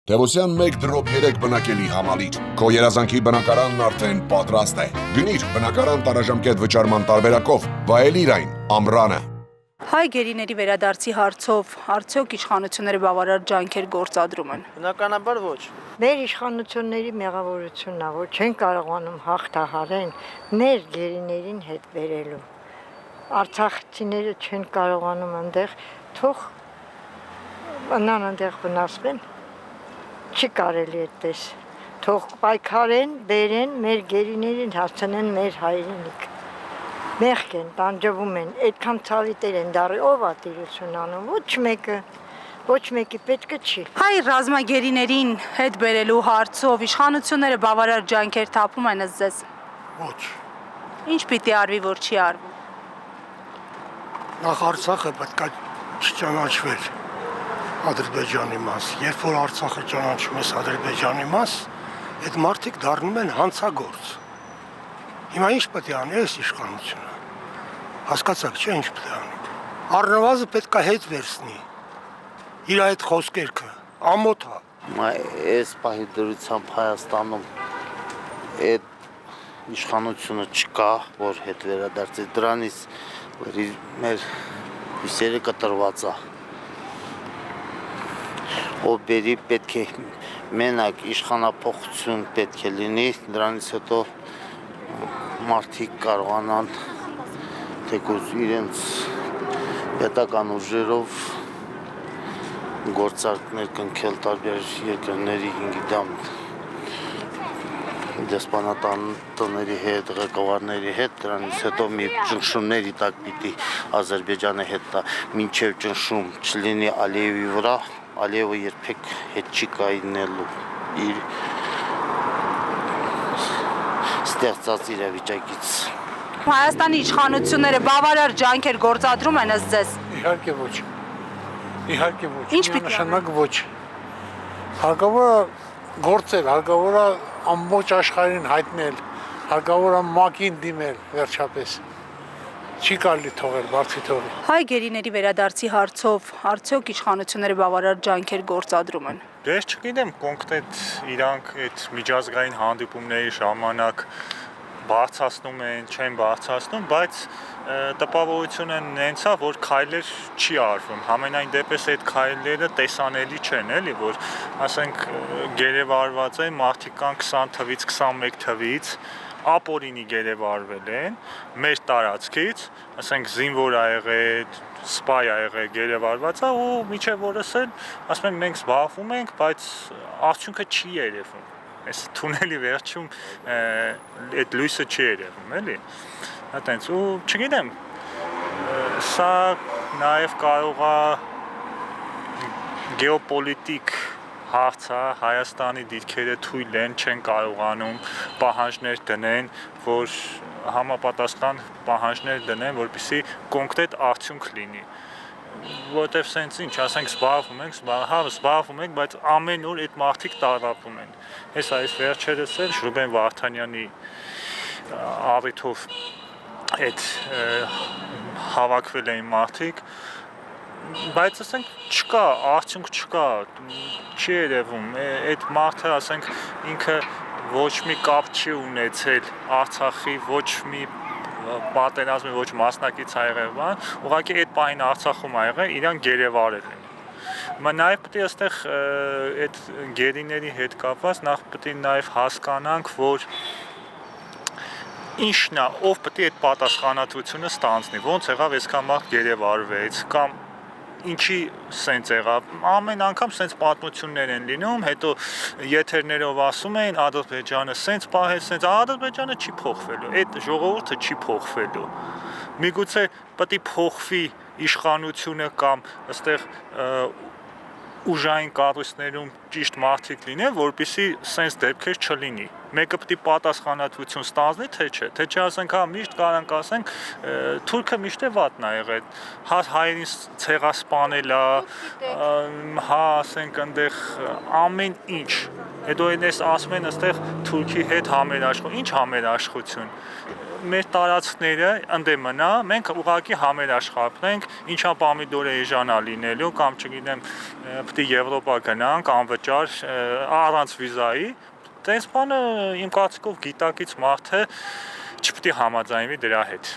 Տևոսյան 1 դրոպ 3 բնակելի համալիր։ Քո երազանքի բնակարանն արդեն պատրաստ է։ Գնիր բնակարան տարաժամկետ վճարման տարբերակով, վայելիր այն ամռանը։ Հայ գերիների վերադարձի հարցով արդյոք իշխանությունները բավարար ջանքեր գործադրում են։ Բնականաբար ոչ։ Մեր իշխանությունների մեղավորությունն է, որ չեն կարողանում հաղթահարեն մեր գերիներին հետ բերելու։ Արցախցիները չեն կարողանում այնտեղ թող բնան այնտեղ վնասվեն։ Չի կարելի այդպես։ Թող պայքարեն, բերեն մեր գերիներին հասցնեն մեր հայրենիք։ Մեղք են, տանջվում են, այդքան ցավի տեր են դառել, ով է տիրություն անում, ոչ մեկի պետքը չի։ Հայ ռազմագերիներին հետ բերելու հարցով իշխանությունները բավարար ջանքեր թափում են ըստ ձեզ։ Ոչ։ Ինչ պիտի արվի, որ չի արվում։ Նախ Արցախը պետք է չճանաչվեր Ադրբեջանի մաս։ Երբ որ Արցախը ճանաչում ես Ադրբեջանի մաս, այդ մարդիկ դառնում են հանցագործ։ Հիմա ինչ պետք է անի այս իշխանությունը։ Հասկացաք, չէ՞ ինչ պետք է անի։ Առնվազն պետք է հետ վերցնի իր այդ խոսքերքը, ամոթ է։ Այս պահի դրությամբ Հայաստանում այդ իշխանությունը չկա, որ հետ վերադարձի դրանից մեր հույսերը կտրված է։ Ով բերի պետք է մենակ իշխանափոխություն պետք է լինի, դրանից հետո մարդիկ կարողանան թեկուզ իրենց պետական ուժերով գործարքներ կնքել տարբեր երկրների հինգիդամ դեսպանատանների հետ, ղեկավարների հետ, դրանից հետո մի ճնշումների տակ պիտի Ադրբեջանը հետ տա, մինչև ճնշում չլինի Ալիևի վրա, Ալիևը երբեք հետ չի կայնելու իր ստեղծած իրավիճակից։ Հայաստանի իշխանությունները բավարար ջանքեր գործադրում են ըստ ձեզ։ Իհարկե ոչ։ Իհարկե ոչ։ Ինչ պիտի նշանակ ոչ։ Հարկավոր է գործել, հարկավոր է ամբողջ աշխարհին հայտնել, հարկավոր է ՄԱԿ-ին դիմել վերջապես։ Չի կարելի թողել, բարձի թողել։ Հայ գերիների վերադարձի հարցով արդյոք իշխանությունները բավարար ջանքեր գործադրում են։ Դե չգիտեմ կոնկրետ իրանք այդ միջազգային հանդիպումների ժամանակ բարձրացնում են, չեն բարձրացնում, բայց տպավորությունը նենց է, որ քայլեր չի արվում։ Համենայն դեպս այդ քայլերը տեսանելի չեն, էլի, որ ասենք գերեվարված են մարդիկ կան 20 թվից 21 թվից ապօրինի գերեվարվել են մեր տարածքից, ասենք զինվոր ա եղել, սպայ ա եղել, գերեվարված է ու միջև օրս էլ ասում են մենք զբաղվում ենք, բայց արդյունքը չի երևում։ Այս թունելի վերջում այդ լույսը չի երևում, էլի։ Այտենց ու չգիտեմ, սա նաև կարող է գեոպոլիտիկ հարց է, Հայաստանի դիրքերը թույլ են, չեն կարողանում պահանջներ դնեն, որ համապատասխան պահանջներ դնեն, որպեսզի կոնկրետ արդյունք լինի։ Որտեվ սենց ինչ, ասենք զբաղվում ենք, բայց ամեն օր այդ մարդիկ տարապում են։ Հեսա այս վերջերս էլ Ռուբեն Վարդանյանի առիթով այդ հավաքվել էին մարդիկ, բայց ասենք չկա, արդյունք չկա, չի երևում, այդ մարդը ասենք ինքը ոչ մի կապ չի ունեցել Արցախի, ոչ մի պատերազմի, ոչ մասնակից ա եղել, ուղղակի այդ պահին Արցախում ա եղել, իրան գերեվարել են։ Նաև պետք է այստեղ այդ գերիների հետ կապված նախ պետք է նաև հասկանանք, որ ինչն է, ով պետք է այդ պատասխանատվությունը ստանձնի, ոնց եղավ այսքան մարդ գերեվարվեց, կամ ինչի սենց եղավ, ամեն անգամ սենց պատմություններ են լինում, հետո եթերներով ասում էին Ադրբեջանը սենց պահել, սենց Ադրբեջանը չի փոխվելու, այդ ժողովուրդը չի փոխվելու։ Միգուցե պետք է փոխվի իշխանությունը կամ այստեղ ուժային կառույցներում ճիշտ մարդիկ լինեն, որպեսզի սենց դեպքեր չլինի։ Մեկը պետք է պատասխանատվություն ստանձնի, թե չէ, ասենք, միշտ կարանք ասենք, թուրքը միշտ է վատն ա եղել, հայերին ցեղասպանել ա, ասենք, այնտեղ ամեն ինչ։ Հետո այս ասում են, այստեղ Թուրքի հետ համերաշխություն, ինչ համերաշխություն։ մեր տարածքները ընդե մնա, մենք ուղղակի համերաշխարհենք, ինչա պոմիդորը էժանա լինելու կամ չգիտեմ, պետք է Եվրոպա գնանք անվճար առանց վիզայի, տես բանը իմ կարծիքով գիտակից մարդը չպետք է համաձայնվի դրա հետ։